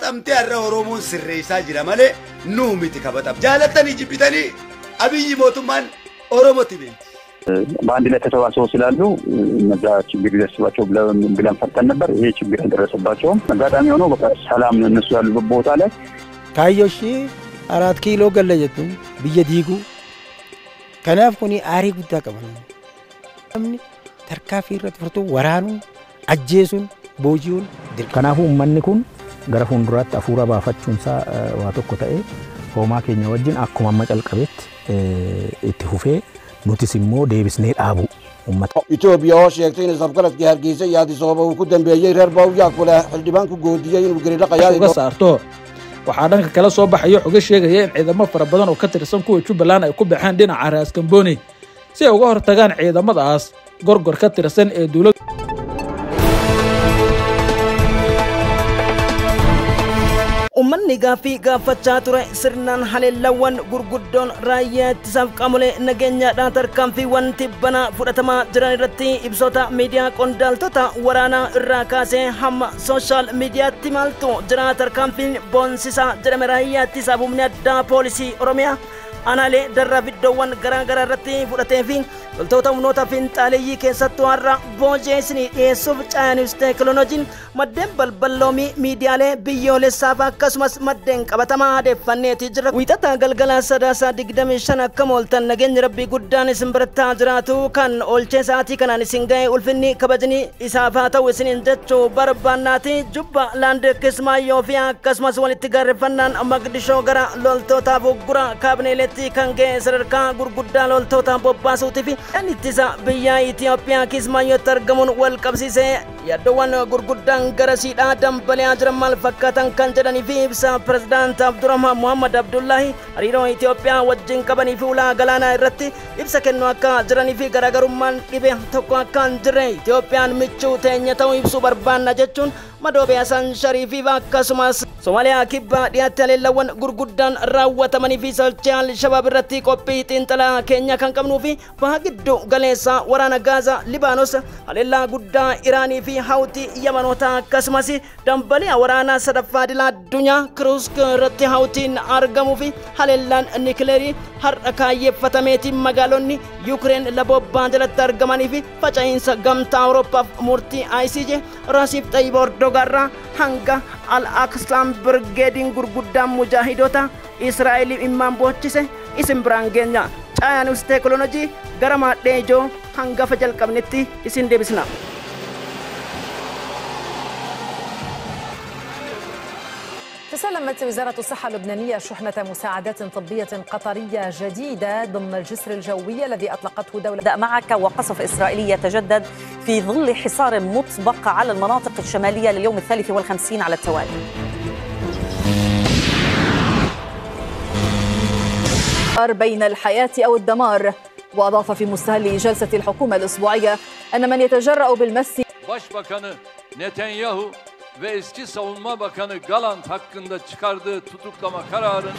أمتي الرومون سريسا جرامله نوميتي كبتم جالتني جبتني أبي موتمان أوروموتي بنت በአንድ ላይ ተሰባስበው ስላሉ እነዛ ችግር ይደርስባቸው ብለን ፈተን ነበር። ይሄ ችግር ደረሰባቸው። አጋጣሚ ሆኖ በቃ ሰላም ነው እነሱ ያሉበት ቦታ ላይ ካዮሺ 4 ኪሎ ገለጀቱ በየዲጉ ከናፍ ኩኒ አሪ ጉዳ ቀበለ አምኒ ተርካፊ ረጥፍርቱ ወራኑ አጄሱን ቦጂውን ከናፉ ማንኩን ገረፉን ዱራት አፉራ ባፋቹንሳ ዋቶኮ ተኤ ሆማ ኬኛ ወጅን አኩማ መጨልቀቤት ኢትሁፌ نوتيسيمو ديفيس نيت أبو أمته. إثيوبيا شيكتين سبكرت جهرجيسة يادي صوبه وكدن بيجي رباو يأكله الدبان كجودية ينقري لك يادي. قصارته وحنا كلا صباح يحوج الشيء هي إذا ما فربنا وكتر سمكو يشوف بلانا يكون بحان دينا عراس كمبوني. سيوجهر تجان إذا ما ضاس جرجر كتر سن دولة. ummanni gaafii gaafachaa ture sirnaan haleellawwan gurguddoon raayyaa ittisaaf qaamolee nageenyaadhaan tarkaanfiiwwan tibbanaa fudhatamaa jiran irratti ibsoota miidiyaa qondaaltota waraanaa irraa kaasee hamma sooshaal miidiyaatti maaltu jira tarkaanfiin boonsisaa jedhame raayyaa ittisaaf humni addaa poolisii oromiyaa anaalee darraa viddoowwan garaa garaa irratti fudhatee fi loltoota humnoota finxaaleeyyii keessattuu har'a boojeessinii dhiyeessuuf caayanis teekinooloojiin maddeen balballoomii miidiyaalee biyyoolessaaf akkasumas maddeen qabatamaa adeeffanneetii jira. Wiixata galgala sadaasaa 25 akka mooltan nageenyi rabbii guddaan isin birattaa jiraatu kan oolchee sa'aatii kanaan isin ga'e ulfinni kabajni isaaf haa ta'u isiniin jechuu barbaannaati. Jubba laand kismaayyoo fi akkasumas walitti gaarreeffannaan Maqdishoo gara loltootaaf uggura kaabineeleetti kan ga'e sadarkaa gurguddaa loltoota bobbaasuutiif ittisa biyya Itoophiyaa kismaayyootti argamuun wal qabsiisee yaaddoowwan gurguddaan gara siidhaa dambalee jiran maal fakkaatan kan jedhanii fi ibsa pirezidaant Abdurrahmaan Muhammad Abdullaahi hariiroo Itoophiyaa wajjin qabanii fi ulaa galaanaa irratti ibsa kennu akka jiranii fi garaagarummaan dhibee tokko akka hin jirre Itoophiyaan michuu teenya ta'uu ibsuu barbaanna jechuun madoobe Hasan Shariifii akkasumas Somaaliyaa kibbaa dhiyaatti haleellawwan gurguddaan raawwatamanii fi sochii Al-Shabaab irratti qophii xiinxalaa keenya kan qabnuu fi baha gidduu galeessa waraana Gaazaa Libaanos haleellaa guddaa Iraanii fi Hawtii Yamanoota akkasumas dambalii waraanaa sadaffaa idil addunyaa Kursk irratti Hawtiin argamuu fi haleellaan nikileerii har'a kaayyeeffatameetiin magaalonni Yuukireen labobbaan jalatti argamanii fi faca'insa gamtaa Awurooppaaf murtii ICJ Rasiif Xayyib Erdogaarraa hanga Al-Aqsaam birgeediin gurguddaan mujaahidota Israa'el immaan boochise isin biraan geenya. Caayaan teekinooloojii gara maadhee ijoo hangafa jalqabnetti isin deebisna. تسلمت وزارة الصحة اللبنانية شحنة مساعدات طبية قطرية جديدة ضمن الجسر الجوي الذي أطلقته دولة معك. وقصف إسرائيلي يتجدد في ظل حصار مطبق على المناطق الشمالية لليوم 53 على التوالي. بين الحياة أو الدمار. وأضاف في مستهل جلسة الحكومة الأسبوعية أن من يتجرأ بالمس Başbakanı Netanyahu ve eski Savunma Bakanı Galant hakkında çıkardığı tutuklama kararını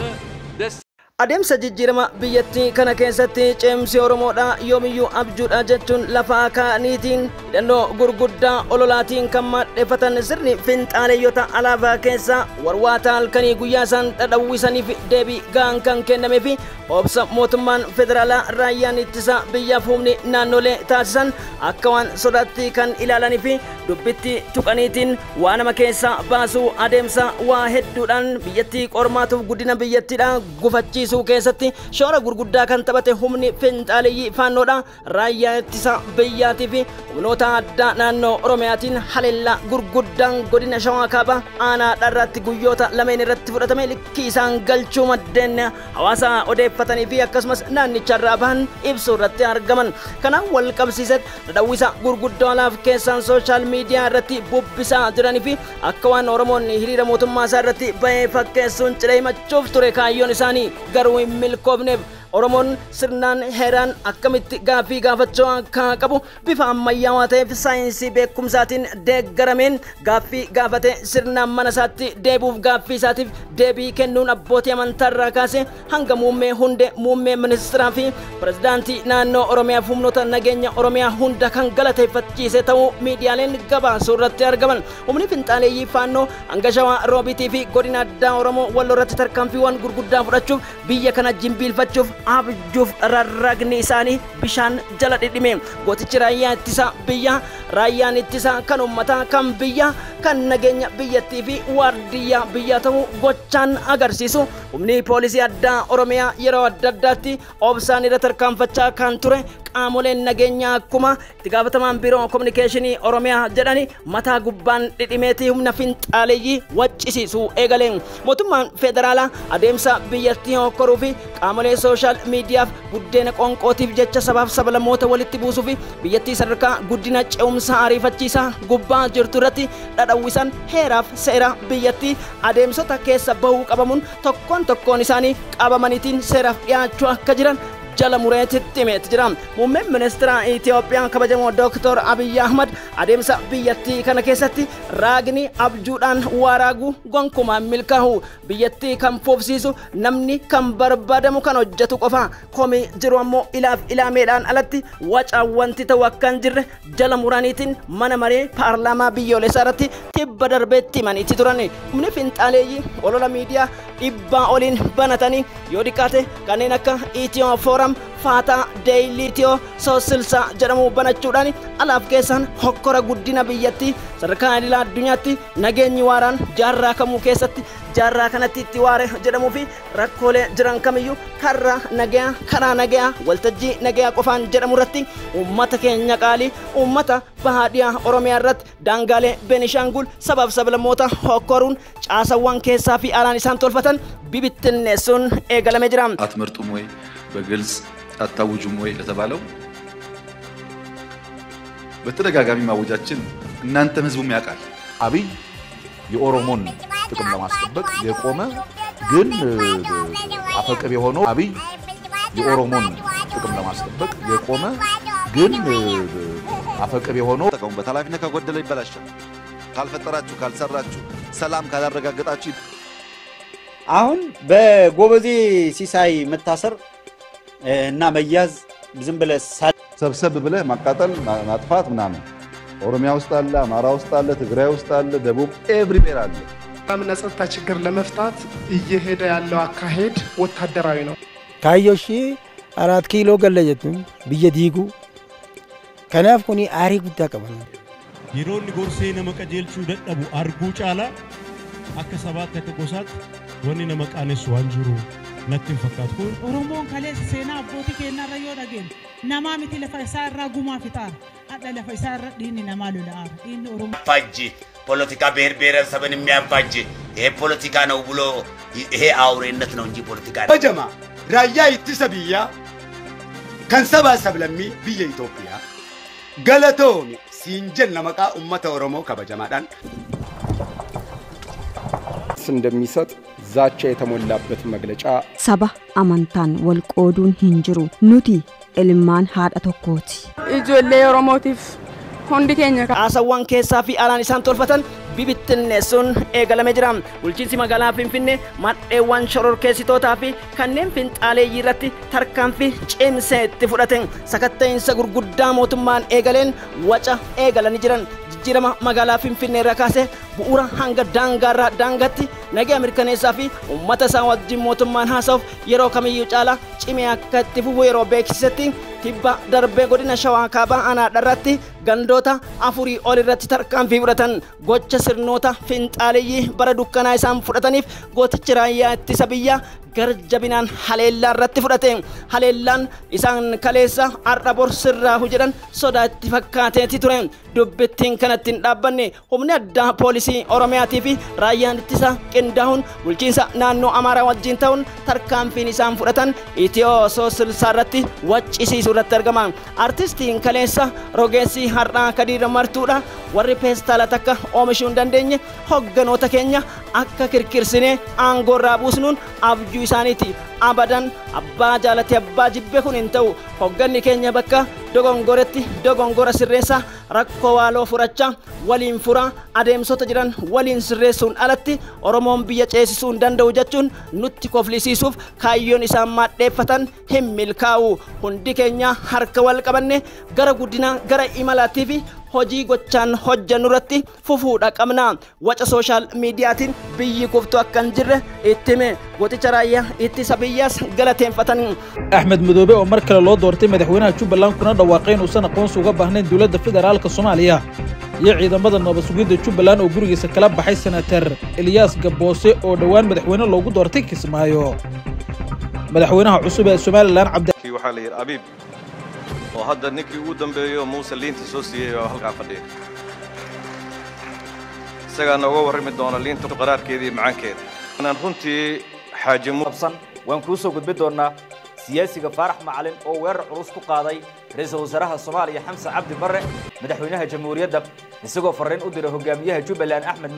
adeemsa jijjiirama biyyattii kana keessatti ceemsi Oromoodha yoomiyyuu abjuudha jechuun lafa kaaniitiin hidhannoo gurguddaa ololaatiin kan maddeeffatan sirni finxaaleeyyota alaabaa keessa warwaata halkanii guyyaa isaan dhadhawwisaniif deebii ga'aan kan kennameefi obsa mootummaan federaalaa raayyaan ittisa biyyaaf humni naannolee taasisan akka waan sodaatti kan ilaalanii fi dubbitti tuqaniitiin waa nama keessa baasuu adeemsa waa hedduudhaan biyyattii qormaatuuf guddina biyyattiidha gufachiisu keessatti shoora gurguddaa kan taphate humni finxaaleeyyii faannoodha raayyaa ittisa biyyaatii fi humnoota addaa naannoo Oromiyaatiin haleellaa gurguddaan godina Shawaa Kaabaa aanaa dharraatti guyyoota lameen irratti fudhatame likkii isaan galchuu maddeen hawaasa odeeffatanii fi akkasumas naannicharraa bahan ibsuu irratti argaman. Kanaan wal qabsiisetti dhadhawwisa gurguddaa alaaf keessaan sooshaal miidiyaa irratti bubbisaa jiranii fi akka waan Oromoonni hiriira mootummaa isaa irratti bahee fakkeessuun ciree himachuuf ture kaayyoon isaanii garuu hin milkoofneef Oromoon sirnaan heeraan akkamitti gaaffii gaafachuu akka qabu bifa ammayyaawaa ta'eef saayinsii beekumsaatiin deeggarameen gaaffii gaafate sirnaan mana isaatti deebuuf gaaffii isaatiif deebii kennuun abbootii amantaarraa kaase hanga muummee hunde muummee ministeeraa fi pirezidaantii naannoo Oromiyaa humnoota nageenya Oromiyaa hunda kan galateeffachiise ta'uu miidiyaaleen gabaasuu irratti argaman. Humni finxaaleeyyii faannoo hanga Shawaa Roobitii fi godina addaa Oromoo Walloo irratti tarkaanfiiwwan gurguddaa fudhachuuf biyya kana jimbiilfachuuf abjuuf rarragni isaanii bishaan jala dhidhime. Gootichi raayyaa ittisa biyya raayyaan ittisa kan ummataa kan biyya kan nageenya biyyattii fi waardiyyaa biyya ta'uu gochaan agarsiisu. Humni poolisii addaa Oromiyaa yeroo adda addaatti obsaan irra tarkaanfachaa kan ture qaamoleen nageenyaa akkuma itti gaafatamaan biiroo kominikeeshinii Oromiyaa jedhani mataa gubbaan dhidhimeetii humna finxaaleeyyii waccisiisuu eegaleen. Mootummaan federaalaa adeemsa biyyattii hokkoruu fi qaamolee sooshaal miidiyaaf buddeena qonqootiif jecha sabaaf sablammoota walitti buusuu fi biyyattii sadarkaa guddina ce'umsaa ariifachiisaa gubbaa jirtu irratti dhadhawwisan heeraaf seera biyyattii adeemsota keessa bahuu qabamuun tokkoon isaanii qabamaniitiin seeraaf dhiyaachuu akka jiran jala mureetitti himeeti jira. Muummeen ministeera Itoophiyaa kabajamoo Dr. Abiy Ahmad adeemsa biyyattii kana keessatti raagni abjuudhaan waaraagu gonkumaan milkaa'u biyyattii kan fufsiisu namni kan barbaadamu kan hojjetu qofa komii jiru ammoo ilaameedhaan alatti wacaa wanti ta'u akka hin jirre jala muraniitiin mana maree paarlaamaa biyyoolessaa irratti tibba darbeetti himaniitti turan. Humni finxaaleeyyii olola miidiyaa dhibbaa oliin banatanii yoo dhiqaate kanneen akka Itiyoo Fooram Fata Daily Tio Sosilsa jedhamu banachuudhaan alaaf keessan hokkora guddina biyyattii sadarkaa idil addunyaatti nageenyi waaraan jaarraa kamuu keessatti jaarraa kanatti itti waare jedhamuu fi rakkoolee jiran kamiyyuu karaa nagaa waltajjii nagaa qofaan jedhamu irratti uummata keenya qaalii uummata bahaadhiyaa Oromiyaa irratti daangaalee Beenishaangul sabaaf sablammoota hokkoruun caasawwan keessaa fi alaan isaan tolfatan bibittinneessuun eegalamee jira. አትመርጡም ወይ በግልጽ አታውጁም ወይ ለተባለው በተደጋጋሚ ማወጃችን እናንተም ህዝቡም ያውቃል። አብይ የኦሮሞን ጥቅም ለማስጠበቅ የቆመ ግን አፈቀብ የሆነው አብይ የኦሮሞን ጥቅም ለማስጠበቅ የቆመ ግን አፈቀብ የሆነው ተቀውበት ኃላፊነት ከጎደለ ይበላሻል። ካልፈጠራችሁ ካልሰራችሁ ሰላም ካላረጋገጣችሁ አሁን በጎበዜ ሲሳይ መታሰር እና መያዝ ዝም ብለ ሰብሰብ ብለ ማቃጠል ማጥፋት ምናምን ኦሮሚያ ውስጥ አለ፣ አማራ ውስጥ አለ፣ ትግራይ ውስጥ አለ፣ ደቡብ ኤቭሪዌር አለ። ሰላምና ጸጥታ ችግር ለመፍታት እየሄደ ያለው አካሄድ ወታደራዊ ነው። ካዮሺ 4 ኪሎ ገለየቱ በየዲጉ ከናፍ ኩኒ አሪ ጉዳ ቀበለ ይሮን ጎርሴ ነመቀጀልቹ ደደቡ አርጉ ጫላ አከሰባት ተቆሳት ወኒ ነመቃነሱ አንጅሩ ነትን ፈካትኩ ኦሮሞን ከሌስ ሴና አቦቲ ከና ረዮ ደገን ነማ ሚቲ ለፈሳራ ጉማ ፍጣር አደ ለፈሳራ ዲን ነማሉ ለአር ዲን ኦሮሞ ፋጂ ፖለቲካ ብሔረሰብን የሚያፋጅ ይሄ ፖለቲካ ነው ብሎ ይሄ አውሬነት ነው እንጂ ፖለቲካ ነው። በጀማ ራያ ይትሰብያ ከንሰባሰብ ለሚ ብየ ኢትዮጵያ ገለቶኒ ሲንጀን ለመቃ ኡመተ ኦሮሞ ከበጀማዳን እንደሚሰጥ ዛቻ የተሞላበት መግለጫ ሰባ አማንታን ወልቆዱን ሂንጅሩ ኑቲ ilmaan haadha tokkooti. Ijoollee Oromootiif hundi keenya Asawwan keessaa fi alaan isaan tolfatan bibittinneessuun eegalamee jira. Bulchiinsi magaalaa Finfinnee madheewwan shororkeessitootaa fi kanneen finxaaleeyyii irratti tarkaanfii cimsee itti fudhate sakatta'insa gurguddaa mootummaan eegaleen waca eegalanii jiran. Jijjiirama magaalaa Finfinnee irraa kaasee bu'uura hanga daangaarraa daangatti nagaa mirkaneessaa fi uummata isaa wajjin mootummaan haasa'uuf yeroo kamiyyuu caalaa cimee akka itti fufu yeroo beeksisetti tibba darbee godina Shawaa Kaabaa Anaadharratti gandoota 4 ol irratti tarkaanfii fudhatan gocha sirnoota finxaaleeyyii bara dukkanaa isaan fudhataniif gootichi raayyaa ittisa biyyaa garjabinaan haleellaa irratti fudhate. Haleellaan isaan kaleessa har'a borsirraa jedhan sodaatti fakkaateeti ture. Dubbittiin kanatti hin dhaabbanne humni addaa poolisii Oromiyaatii fi raayyaan ittisa qindaa'uun bulchiinsa naannoo Amaaraa wajjin ta'uun tarkaanfiin isaan fudhatan Itiyoo Sosilsaa irratti waccisiisuu irratti argama. Artistiin kaleessa rogeessi har'aa Kadiir Martuudha warri peestaala takka oomishuu hin dandeenye hogganoota keenya akka kirkirsine aangorraa buusnuun abjuu isaaniiti. Abadan abbaa jaalate abbaa jibbe kun hin ta'u. Hogganni keenya bakka dogongoretti dogongora sirreessa rakkoo waaloo furachaa waliin fura adeemsota jiran waliin sirreessuun alatti Oromoon biyya ceesisuu hin danda'u jechuun nutti koflisiisuuf kaayyoon isaan maadheeffatan hin milkaa'u. Hundi keenya harka wal qabanne gara guddinaa gara imalaatii fi hojii gochaan hojjannu irratti fufuudha qabna. Waca sooshaal miidiyaatiin biyyi kuftu akka hin jirre itti hime goticha raayyaa ittisa biyyaas galateeffatan. Axmed Madoobe oo mar kale loo doortay madaxweynaha Jubbaland kuna dhawaaqay inuusan aqoonsi uga baahnayn dowladda federaalka Soomaaliya iyo ciidamada nabad sugidda Jubbaland oo gurigiisa kala baxay senator Ilyas Gaboose oo dhawaan madaxweyne loogu doortay Kismaayo. madaxweynaha cusub ee Somaliland Cabdi waxaa la yiri Abiib oo hadda ninkii ugu dambeeyo Muuse Liinta soo siiyay oo halka fadhiya isaga nooga warrami doona Liinta qaraarkeedii macaankeeda anaan runtii xaaji muubsan waan ku soo gudbi doonaa siyaasiga Faarax Macalin oo weerar culus ku qaaday ra'iisul wasaaraha Soomaaliya Xamse Cabdi Barre madaxweynaha jamhuuriyadda isagoo fariin u diray hogaamiyaha Jubbaland Axmed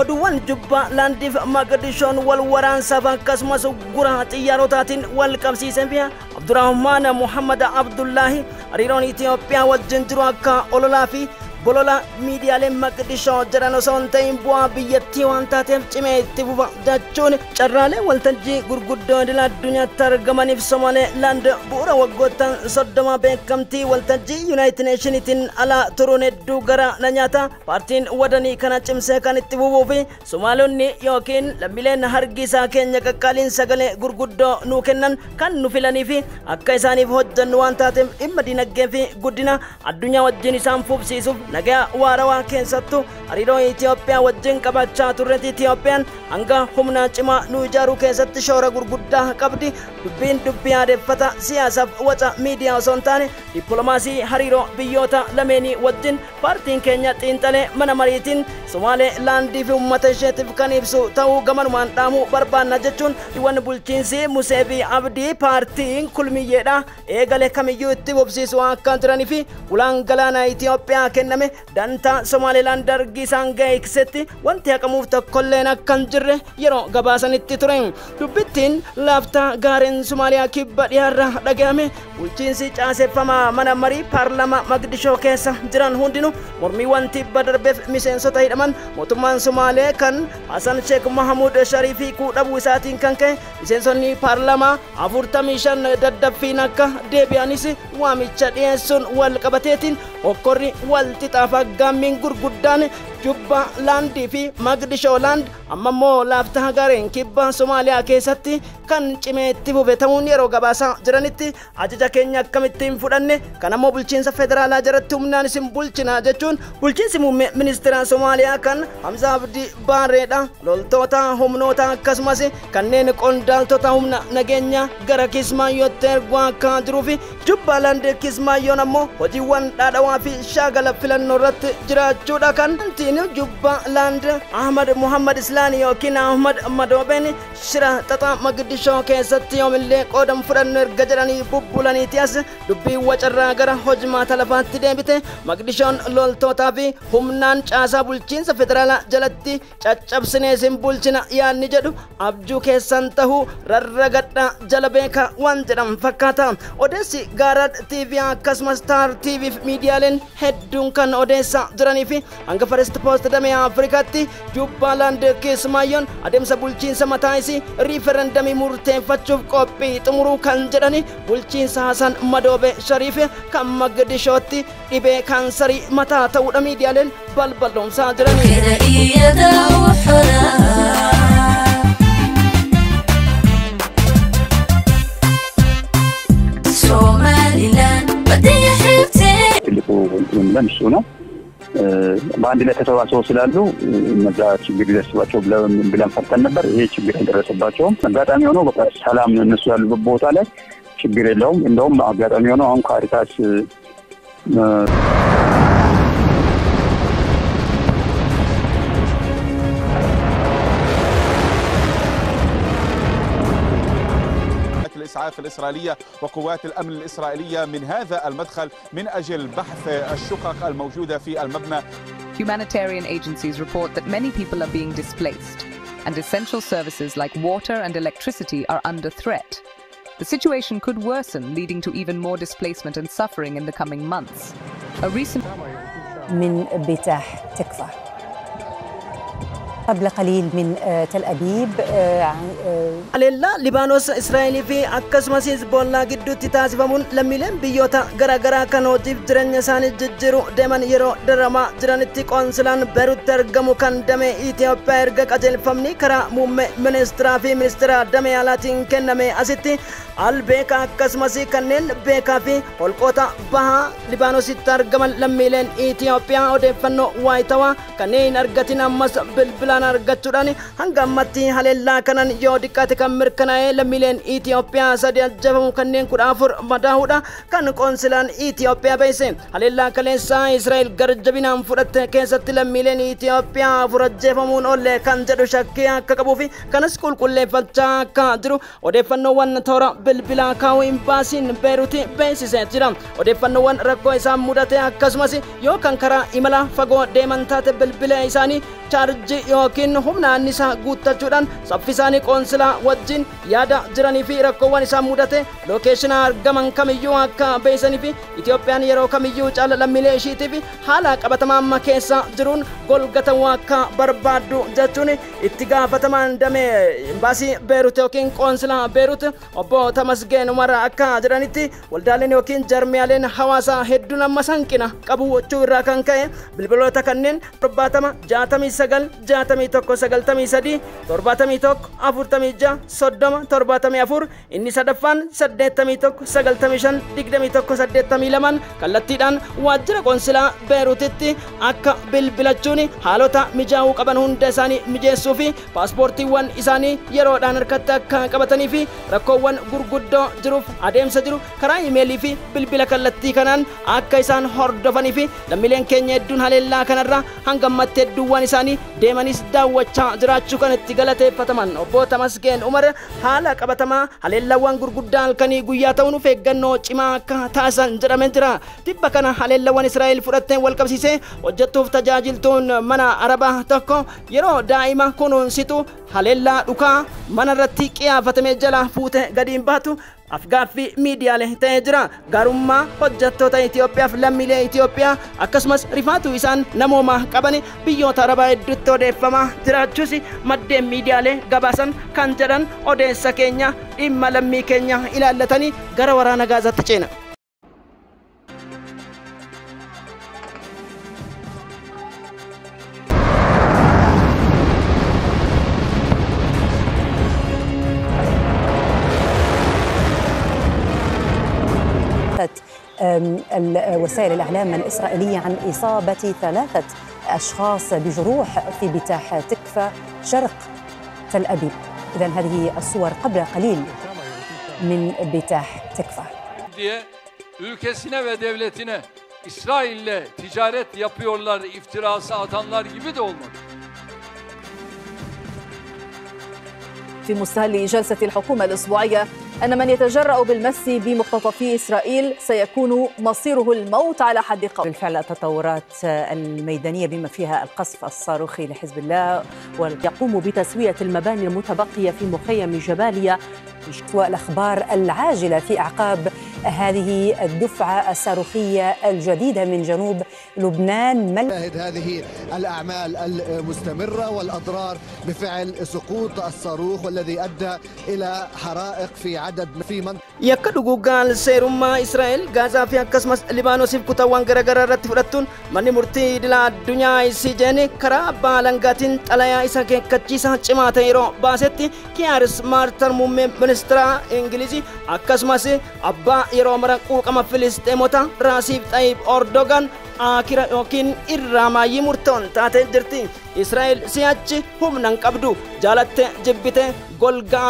Oduwan Jubbaland Mogadishoon wal waraansa akkasumas guraha xiyyaarotaatiin wal qabsiisan biha Abdurrahmaan Muhammad Abdullahi hariiroon Itoophiyaa wajjin jiru akka ololaa fi bolola miidiyaaleen Mogadishoo jiran osoo hin ta'in bu'aa biyyattii waan taateef cimee itti fufa jechuun carraalee waltajjii gurguddoo idil addunyaatti argamaniif Somaliland bu'uura waggoottan 30 beekamtii waltajjii United Nationitiin ala turuun hedduu gara na nyaata paartiin wadanii kana cimsee kan itti fufuu fi Somaalonni yookiin lammiileen hargisaa keenya qaqqaaliin sagalee gurguddoo nuu kennan kan nu filanii fi akka isaaniif hojjannu waan taateef dhimma dinagdee fi guddina addunyaa wajjin isaan fufsiisuuf nagaa waarawaa keessattuu hariiroo Itoophiyaa wajjin qabachaa turretti Itoophiyaan hanga humna cimaa nu ijaaruu keessatti shoora gurguddaa qabdi. Dubbiin dubbii adeeffata siyaasaaf waca miidiyaa osoo hin taane dippiloomaasii hariiroo biyyoota lameenii wajjin paartiin keenya xiinxalee mana mariitiin Somaalilaandii fi uummata isheetiif kan ibsu ta'uu gamanumaan dhaamuu barbaanna jechuun dhiwwan bulchiinsi Musee fi Abdii paartiin kulmiyyeedha eegale kamiyyuu itti fufsiisuu akka jiranii fi ulaan galaana Itoophiyaa kenname dantaa Somaliland dargisaan gaeeksetti wanti haqamuuf tokkolleen akka hin jirre yeroo gabaasanitti ture. Dubbittiin laaftaa gaareen Somaaliyaa kibba dhiyaarra dhagahame bulchiinsi caaseeffamaa mana marii paarlaamaa Mogadishoo keessa jiran hundinuu mormiiwwan tibba darbeef miseensota hidhaman mootummaan Somaalee kan Hassan Sheikh Mahamud Sharifii dhabuu isaatiin kan ka'e miseensonni paarlaamaa 45 daddaffiin akka deebi'anis waamicha dhiyeessuun wal qabateetiin hokkorri walti xaafa gaammiin gurguddaan Jubbaland fi Mogadishooland amma immoo laaftaa gaareen kibba Somaaliyaa keessatti kan cimee itti fufe ta'uun yeroo gabaasaa jiranitti ajaja keenya akkamittiin fudhanne kan ammoo bulchiinsa federaalaa jalatti humnaan isin bulchina jechuun bulchiinsi muummee ministeera Somaaliyaa kan Hamza Abdi Barreedha loltoota humnoota akkasumas kanneen qondaaltota humna nageenya gara Kismaayyootti erguu akka jiruu fi Jubbaland Kismaayyoon ammoo hojiiwwan dhaadhawaa fi shaagala filannoo irratti jiraachuudha kan Jubbaland Ahmad Muhammad Islaani yookiin Ahmad Madooben shira xaxaa Mogadishoo keessatti yoomillee qoodan fudhannu erga jedhanii bubbulaniiti as dubbii wacarraa gara hojimaata lafaatti deebite Mogadishoon loltootaa fi humnaan caasaa bulchiinsa federaalaa jalatti caccabsinee isin bulchina yaanni jedhu abjuu keessan tahuu rarragadha jala beeka waan jedhan fakkaata. Odeessi Gaarad TV akkasumas Star TV miidiyaaleen hedduun kan odeessaa jiranii fi hanga First Post damee Afrikaatti Jubbaland Kismaayyoon adeemsa bulchiinsa mataa isii riiferendamii murteeffachuuf qophii xumuruu kan jedhani bulchiinsa Hassan Madoobe Shariif kan Mogadishootti dhibee kaansarii mataa ta'uudha miidiyaaleen balballoomsaa jiranii. በአንድ ላይ ተሰባስበው ስላሉ እነዛ ችግር ይደርስባቸው ብለን ፈርተን ነበር። ይሄ ችግር አልደረሰባቸውም። አጋጣሚ ሆኖ በቃ ሰላም ነው እነሱ ያሉበት ቦታ ላይ ችግር የለውም። እንደውም አጋጣሚ ሆኖ አሁን ካሪታስ الإسعاف القوات الإسرائيلية وقوات الأمن الإسرائيلية من هذا المدخل من أجل بحث الشقق الموجودة في المبنى. Humanitarian agencies report that many people are being displaced and essential services like water and electricity are under threat. The situation could worsen, leading to even more displacement and suffering in the coming months. A recent من بتاح تكفى قبل قليل من تل أبيب عليلا لبنان إسرائيل في أكسمس حزبولا جدو تتاسفمون لميلن بيوتا غرا غرا كانوا جيب جرن سان ججرو دمن يرو درما جرانتي كونسلان بيروت ترجمو كان دمي إثيوبيا إرجع كجل فمني كرا موم منسترا في منسترا دمي على كنمي أسيتي البيكا أكسمس كنن بيكا في والكوتا بها لبنان سترجمن لميلن إثيوبيا ودفنو وايتوا كنين أرجعتنا مس بالبلان argachuudhaan hanga ammatti haleellaa kanan yoo diqqaate kan mirkanaa'ee lammiileen Itoophiyaa sadii ajjeefamu kanneen 14 madaa'uudha kan qoonsilaan Itoophiyaa beeyse haleellaa kaleessaa Israa'el garjabinaan fudhatte keessatti lammiileen Itoophiyaa afur ajjeefamuun olle kan jedhu shakkii akka qabuu fi kanas qulqulleeffachaa akka jiru odeeffannoowwan toora bilbilaa kaa'uu imbaasiin Beeruuti beeksisee jira odeeffannoowwan rakkoo isaan mudate akkasumas yoo kan karaa imala fagoo deeman taate bilbila isaanii chaarjii yookiin humna annisaa guuttachuudhaan saffisaanii qoonsilaa wajjin yaada jiranii fi rakkoowwan isaan mudate lookeeshinaa argaman kamiyyuu akka beeksanii fi Itoophiyaan yeroo kamiyyuu caala lammiilee ishiitiif haala qabatamaa amma keessa jiruun golgatamuu akka barbaaddu jechuun itti gaafatamaan damee imbaasii Beeruut yookiin qoonsilaa Beeruut obbo Tamasgeen Umar akka jiranitti waldaaleen yookiin jarmiyaaleen hawaasaa hedduun amma hanqina qabu jechuu irraa kan ka'e bilbiloota kanneen 69 61 91 46 30 74 inni sadaffaan 81 95 21 82 kallattiidhaan waajjira qoonsilaa Beeruutitti akka bilbilachuun haalota mijaa'uu qaban hunda isaanii mijeessuu fi paaspoortiiwwan isaanii yeroodhaan harkatti akka qabatanii fi rakkoowwan gurguddoo jiruuf adeemsa jiru karaa imeelii fi bilbila kallattii kanaan akka isaan hordofanii fi lammiileen keenya hedduun haleellaa kanarraa hanga ammatti hedduuwwan isaanii deemanis daawwachaa jiraachuu kan itti galateeffataman obbo Tamasgeen Umar haala qabatamaa haleellawwan gurguddaa halkanii guyyaa ta'uun of eeggannoo cimaa akka taasisan jedhamee jira tibba kana haleellawwan Israa'el fudhatteen wal qabsiisee hojjettuuf tajaajiltuun mana arabaa tokko yeroo daa'ima kunuunsitu haleellaa dhukaa mana irratti qiyaafatame jala fuute gadiin baatu afgaaffii miidiyaalee ta'ee jira garummaa hojjettoota Itoophiyaaf lammiilee Itoophiyaa akkasumas rifaatu isaan namooma qaban biyyoota arabaa hedduutti odeeffamaa jiraachuus maddeen miidiyaalee gabaasan kan jedhan odeessa keenya dhimma lammii keenya ilaallatanii gara waraana Gaazaatti ceena. وسائل الإعلام الإسرائيلية عن إصابة 3 أشخاص بجروح في بتاح تكفى شرق تل أبيب. إذن هذه الصور قبل قليل من بتاح تكفى. Ülkesine ve devletine İsrail'le ticaret yapıyorlar iftirası atanlar gibi de olmadı. في مستهل جلسة الحكومة الأسبوعية أن من يتجرأ بالمس بمختطفي إسرائيل سيكون مصيره الموت على حد قول. بالفعل التطورات الميدانية بما فيها القصف الصاروخي لحزب الله ويقوم بتسوية المباني المتبقية في مخيم جباليا والأخبار العاجلة في أعقاب هذه الدفعة الصاروخية الجديدة من جنوب لبنان. شاهد هذه الأعمال المستمرة والأضرار بفعل سقوط الصاروخ والذي أدى إلى حرائق في عدد في منطقة yakka dhuguugaal seerummaa Israa'el Gaazaa fi akkasumas Libaanoosiif kutaawwan garaagaraa irratti fudhattuun manni murtii idila addunyaa ICJ'n karaa abbaa alangaatiin xalayaa isa keekkachiisa cimaa ta'e yeroo baasetti Kiyaar Starmer muummee ministeera Ingilizii akkasumas abbaa yeroo mara quuqama Filisxeemota Rasiib Xayyib Erdogan akira yookiin irraa maayyii murtoon taatee jirti. Israa'el si'achi humna hin qabdu jaalatte jibbite golga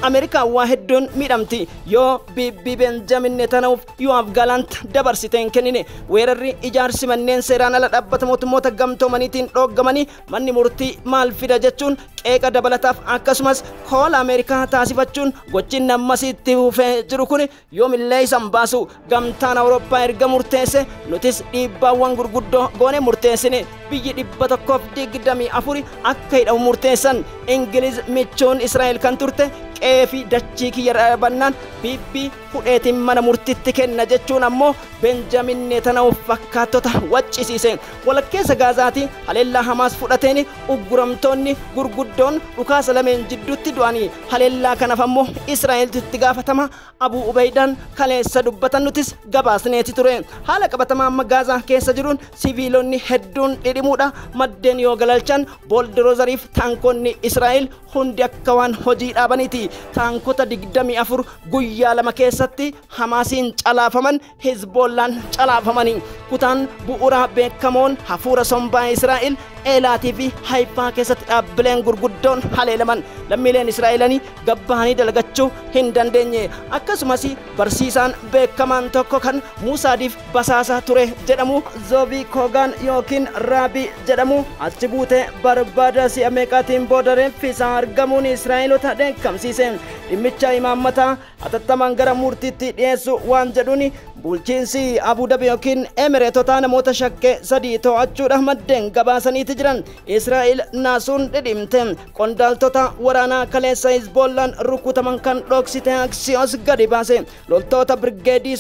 Ameerikaa waa hedduun miidhamti yoo Bibi Benjamin Netanyahu Yoav Gallant dabarsite hin kennine weerarri ijaarsi manneen seeraan ala dhaabbata mootummoota gamtoomaniitiin dhooggamanii manni murtii maal fida jechuun qeeqa dabalataaf akkasumas koola Ameerikaa taasifachuun gochiin nammasiitti fufee jiru kun yoomillee isan baasu gamtaan Awurooppaa erga murteesse nutis dhiibbaawwan gurguddoo goone murteessine biyyi 124 akka hidhamu murteessan Ingiliz michuun Israa'el kan turte qeefi dachii kiyya dhaabannaan Bibi fudheetiin mana murtiitti kenna jechuun ammoo Benjamin Netanyahu fakkaattota waccisiise walakkeessa Gaazaati haleellaa Hamaas fudhateen ugguramtoonni gurguddoon dhukaasa lameen jidduutti du'anii haleellaa kanaaf ammoo Israa'eltu itti gaafatama Abu Ubaydaan kaleessa dubbatan nutis gabaasneeti ture haala qabatamaa amma Gaazaa keessa jiruun siviilonni hedduun dhidhimuudha maddeen yoo galalchan booldoozariif taankonni Israa'el hundi akka waan hojii dhaabaniiti taankota 24 guyyaa lama keessatti Hamaasiin calaafaman Hizbollaan calaafamanii kutaan bu'uuraa beekamoon hafuura sombaa Israa'el Eelaatii fi Haayifaa keessatti dhaabbileen gurguddoon haleelaman lammiileen Israa'elanii gabbaanii dalagachuu hin dandeenye akkasumas barsiisaan beekamaan tokko kan Muusaadiif basaasaa ture jedhamu Zoobii Koogaan yookiin Raabii jedhamu achi buutee barbaada si'a meeqaatiin booda reeffisaa argamuun Israa'elota dheekkamsiise dhimmicha imaammataa atattamaan gara murtiitti dhiyeessu waan jedhuun bulchiinsi Abu Dhabi yookiin Emireetota namoota shakkee 3 to'achuudhaaf maddeen gabaasaniiti jiran Israa'el naasuun dhidhimte qondaaltota waraanaa kaleessa Hizbollaan rukutaman kan dhoksite Axios gadi baase loltoota birgeedii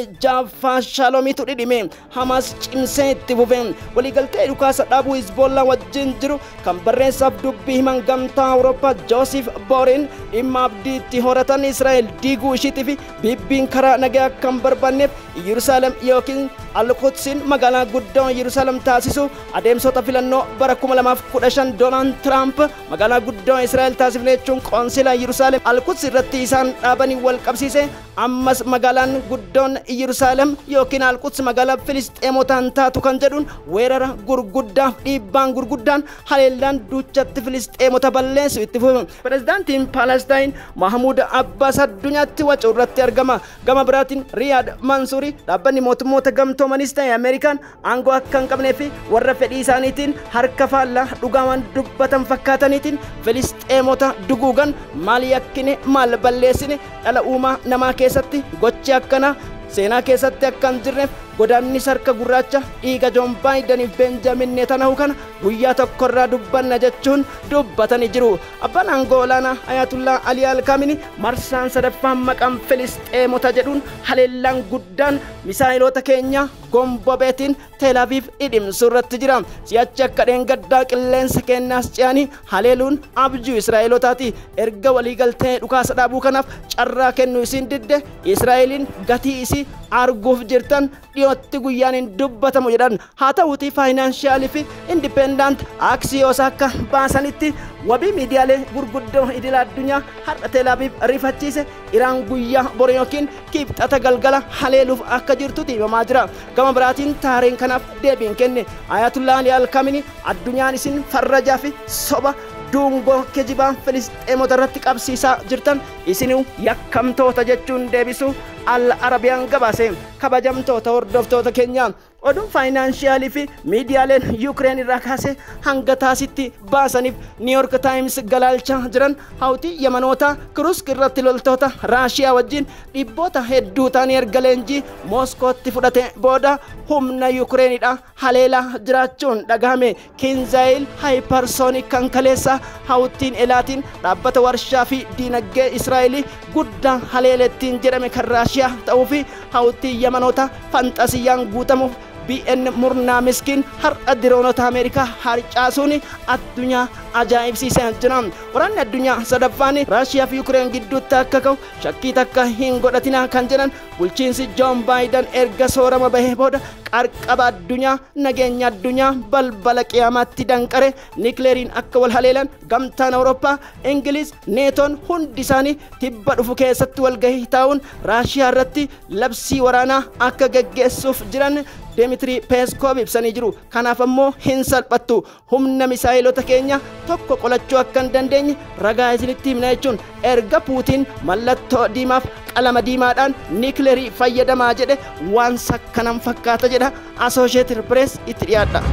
36 Shalomiitu dhidhime Hamaas cimsee itti fufe waliigaltee dhukaasa dhaabuu Hizbollaan wajjin jiru kan barreessaaf dubbii himan gamtaa Awurooppaa Joosef Booriin dhimma abdiitti horatan Israa'el diiguu ishiitiif Bibbiin karaa nagaa kan barbaanneef Yerusaalem yookiin Al-Qudsin magaalaa guddoo Yerusaalem taasisu adeemsota filannoo bara 2015 Donald Trump magaalaa guddoo Israa'el taasifne jechuun qoonsila Yerusaalem Al-Quds irratti isaan dhaabanii wal qabsiise ammas magaalaan guddoon Yerusaalem yookiin Al-Quds magaalaa Filisxeemotaan taatu kan jedhuun weerara gurguddaaf dhiibbaan gurguddaan haleellaan duuchatti Filisxeemota balleessu itti fufe pirezidaantiin Palestine Mahmoud Abbas addunyaatti wacuu irratti argama gama biraatiin Riyaad Mansuuri dhaabbanni mootummoota gamtoomanis ta'e Ameerikaan aangoo akka hin qabnee fi warra fedhii isaaniitiin harka faallaa dhugaawwan dubbatan fakkaataniitiin Filisxeemota duguugan maal yakkine maal balleessine dhala uumaa namaa keessatti gochi akkana seenaa keessatti akka hin jirreef godaanni sarka gurraacha dhiiga Joon Baayidaniif Benjamin Netanyahu kana guyyaa tokkorraa dubbanna jechuun dubbatanii jiru abbaan aangoo olaanaa Ayatullah Ali Al-Kamini marsaan sadaffaan maqaan Filisxeemota jedhuun haleellaan guddaan misaa'ilota keenya gombobeetiin Tel Aviv dhidhimsuu irratti jira si'achi akka dheengaddaa qilleensa keenyaas ce'anii haleeluun abjuu Israa'elotaati erga waliigaltee dhukaasa dhaabuu kanaaf carraa kennuu isiin didde Israa'eliin gatii isii arguuf jirtan dhiyootti guyyaan hin dubbatamu jedhan haa ta'uutii faayinaansiyaalii fi indipendant Axios akka baasanitti wabii miidiyaalee gurguddoo idila addunyaa har'a Tel Aviv rifachiise Iraan guyyaa bor yookiin kibxata galgala haleeluuf akka jirtutti himamaa jira gama biraatiin taareen kanaaf deebiin kenne Ayatullah Ali Al-Kamini addunyaan isin farrajaa fi soba duungoo kijibaan Filisxeemota irratti qabsiisaa jirtan isinuu yakkamtoota jechuun deebisu Al-Arabiyaan gabaase kabajamtoota hordoftoota keenya oduun faayinaansiyaalii fi miidiyaaleen Yuukireen irraa kaase hanga taasitti baasaniif New York Times galaalchaa jiran hawtii Yamanoota Kursk irratti loltoota Raashiyaa wajjin dhibboota hedduu ta'anii erga leenjii Mooskootti fudhate booda humna Yuukireenidha haleelaa jiraachuun dhagahame Kinzaayil Hypersonic kan kaleessa hawtiin Elaatiin dhaabbata warshaa fi diinagdee Israa'elii guddaa haleelettiin jedhame kan Raashiyaa ta'uu fi hawtii Yamanoota fanxasiyaan guutamuuf BN murnaa miskiin har'a diroonota Ameerikaa harcaasuun addunyaa ajaa'ibsiisee jira. Waraanni addunyaa sadaffaan Raashiyaa fi Yuukireen gidduutti akka ka'u shakkii takka hin godhatinaa kan jedhan bulchiinsi Joon Baayiden erga soorama bahee booda qarqaba addunyaa nageenya addunyaa balbala qiyaamaatti danqare niikleeriin akka wal haleelan gamtaan Awurooppaa Ingiliz neetoon hundi isaanii tibba dhufu keessatti walgahii taa'uun Raashiyaa irratti labsii waraanaa akka gaggeessuuf jiran Dimitri Peskov ibsanii jiru. Kanaaf ammoo hin salphattu humna misaayilota keenya tokko qolachuu akka hin dandeenye ragaa isinitti himna jechuun erga Puutiin mallattoo diimaaf qalama diimaadhaan niikleerii fayyadamaa jedhe waan sakkanan fakkaata jedha Associated Press itti dhiyaadha.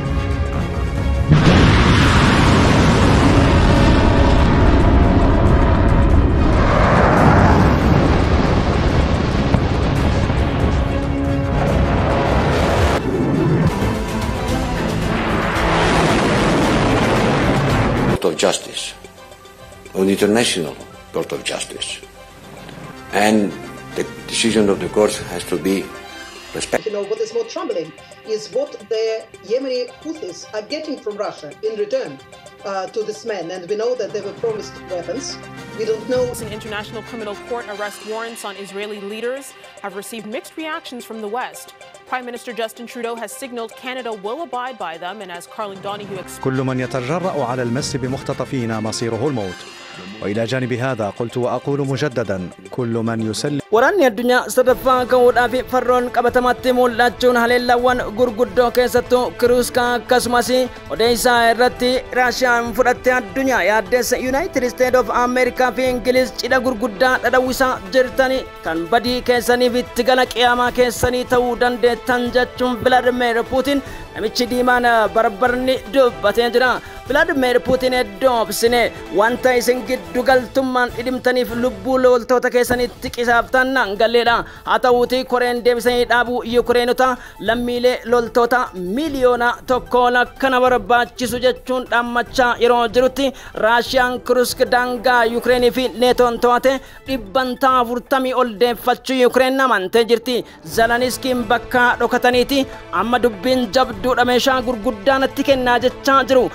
Of Justice, on the International Court of Justice, and the decision of the court has to be respected. What is more troubling is what the Yemeni Houthis are getting from Russia in return to this man, and we know that they were promised weapons. We don't know. An international criminal court arrest warrants on Israeli leaders have received mixed reactions from the West. Prime Minister Justin Trudeau has signaled Canada will abide by them, and as Carling Donahue explained, كل من يتجرأ على المس بمختطفينا مصيره الموت. وإلى جانب هذا قلت وأقول مجددا كل من يسلم waraanni addunyaa sadaffaa ka'uudhaa fi farroon qabatamatti mul'achuun haleellawwan gurguddoo keessattuu kiruuskaa akkasumas odeessaa irratti Raashiyaan fudhatte addunyaa yaaddeessa United States of America fi Ingiliz cidha gurguddaa dhadhawwisaa jirtanii kan badii keessaniif itti gala qiyaamaa keessanii ta'uu dandeettan jechuun Vladimir Putin namichi diimaan barbarni dubbatee jira. Vladimir Putin doobsine wanta isin giddu galtummaan dhidhimtaniif lubbuu loltoota keessanitti qisaaftan galleedha. Haa ta'uutii Koreen deebisanii dhaabuu Yuukireenota lammiilee loltoota miliyoona tokkoon akkana barbaachisu jechuun dhaammachaa yeroo jirutti Raashiyaan Kursk daangaa Yuukireenii fi neetoon to'ate 140 ol deeffachuu Yuukireen amantee jirti. Zeleniskiin bakka dhokataniiti amma dubbiin jabduudha meeshaa gurguddaan itti kennaa jechaa jiru.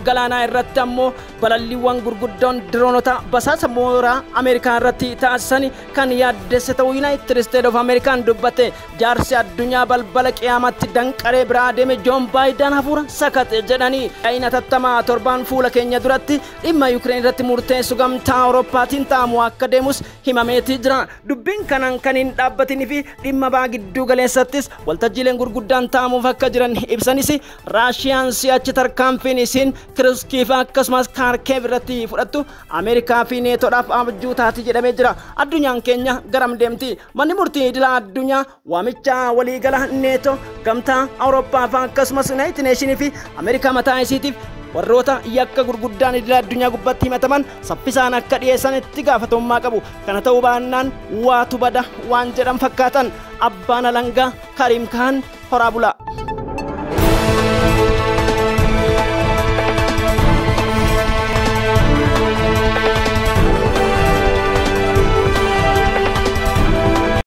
Galaanaa irratti ammoo balalliiwwan gurguddoon diroonota basaasa mooraa Ameerikaa irratti taasisan kan yaaddeesse ta'uu United States of America dubbate. Jaarsi addunyaa balbala qiyaamatti danqaree biraa deeme Joon Baayiden hafuura sakate jedhanii ayina tattamaa torban fuula keenya duratti dhimma Yuukireen irratti murteessu gamtaa Awurooppaatiin taa'amu akka deemus himameetii jira. Dubbiin kanaan kan hin dhaabbatinii fi dhimma baa gidduu galeessattis waltajjiileen gurguddaan taa'amuuf akka jiran ibsanis Raashiyaan si'achi tarkaanfiin isiin Kurskii fi akkasumas Kharkiv irratti fudhattu Ameerikaa fi neetoodhaaf abjuu taati jedhamee jira. Addunyaan keenya garam deemti? Manni murtii idilaa addunyaa waamicha waliigala neetoo gamtaa Awurooppaa fi akkasumas United Nations fi Ameerikaa mataa isiitiif warroota yakka gurguddaan idilaa addunyaa gubbatti himataman saffisaan akka dhiyeessan itti gaafatamummaa qabu. Kana ta'uu baannaan waatu bada waan jedhan fakkaatan abbaan alangaa Kariim Khan horaa bulaa.